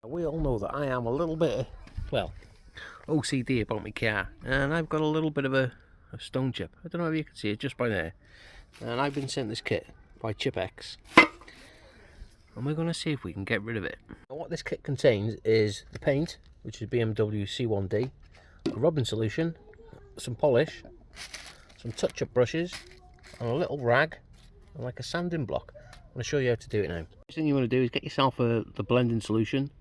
We all know that I am a little bit, well, OCD about my car, and I've got a little bit of a stone chip. I don't know if you can see it just by there. And I've been sent this kit by Chipex, and we're going to see if we can get rid of it. Now, what this kit contains is the paint, which is BMW C1D, a rubbing solution, some polish, some touch-up brushes, and a little rag, and like a sanding block. I'm going to show you how to do it now. First thing you want to do is get yourself the blending solution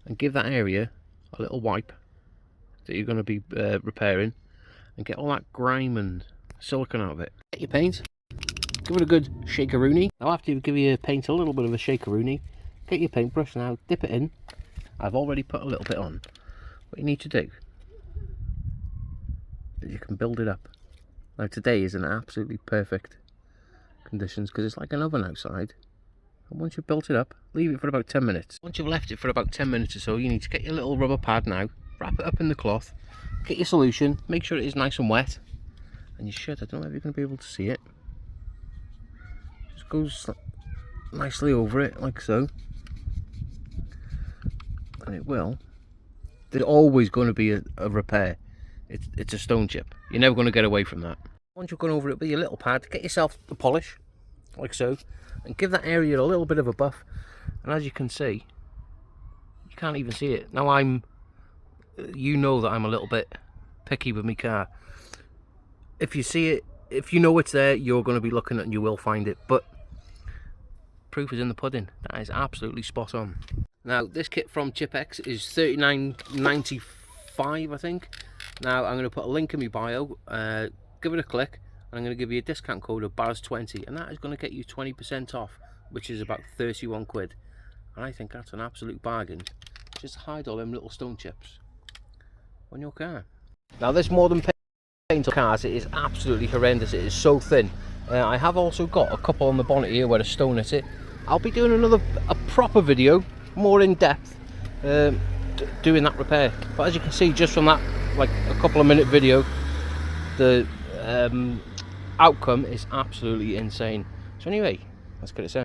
and give that area a little wipe that you're going to be repairing, and get all that grime and silicone out of it. Get your paint, give it a good shakeroonie. Now after you give your paint a little bit of a shakeroonie, get your paintbrush now, dip it in. I've already put a little bit on. What you need to do is you can build it up. Now today is in absolutely perfect conditions because it's like an oven outside. And once you've built it up, leave it for about 10 minutes. Once you've left it for about 10 minutes or so, you need to get your little rubber pad now, wrap it up in the cloth, get your solution, make sure it is nice and wet, and you should, I don't know if you're going to be able to see it, just goes nicely over it like so, and it will. There's always going to be a repair. It's a stone chip, you're never going to get away from that. Once you've gone over it with your little pad, get yourself the polish like so, and give that area a little bit of a buff. And as you can see, you can't even see it. Now you know that I'm a little bit picky with my car. If you see it, if you know it's there, you're going to be looking at it and you will find it. But proof is in the pudding. That is absolutely spot on. Now this kit from Chipex is $39.95, I think. Now I'm going to put a link in my bio. Give it a click, and I'm going to give you a discount code of BAZ20, and that is going to get you 20% off, which is about 31 quid. And I think that's an absolute bargain. Just hide all them little stone chips on your car. Now this more than paint on cars, it is absolutely horrendous. It is so thin. I have also got a couple on the bonnet here where a stone hit it. I'll be doing a proper video, more in depth, doing that repair. But as you can see, just from that like a couple of minute video, the outcome is absolutely insane. So anyway, let's get it set.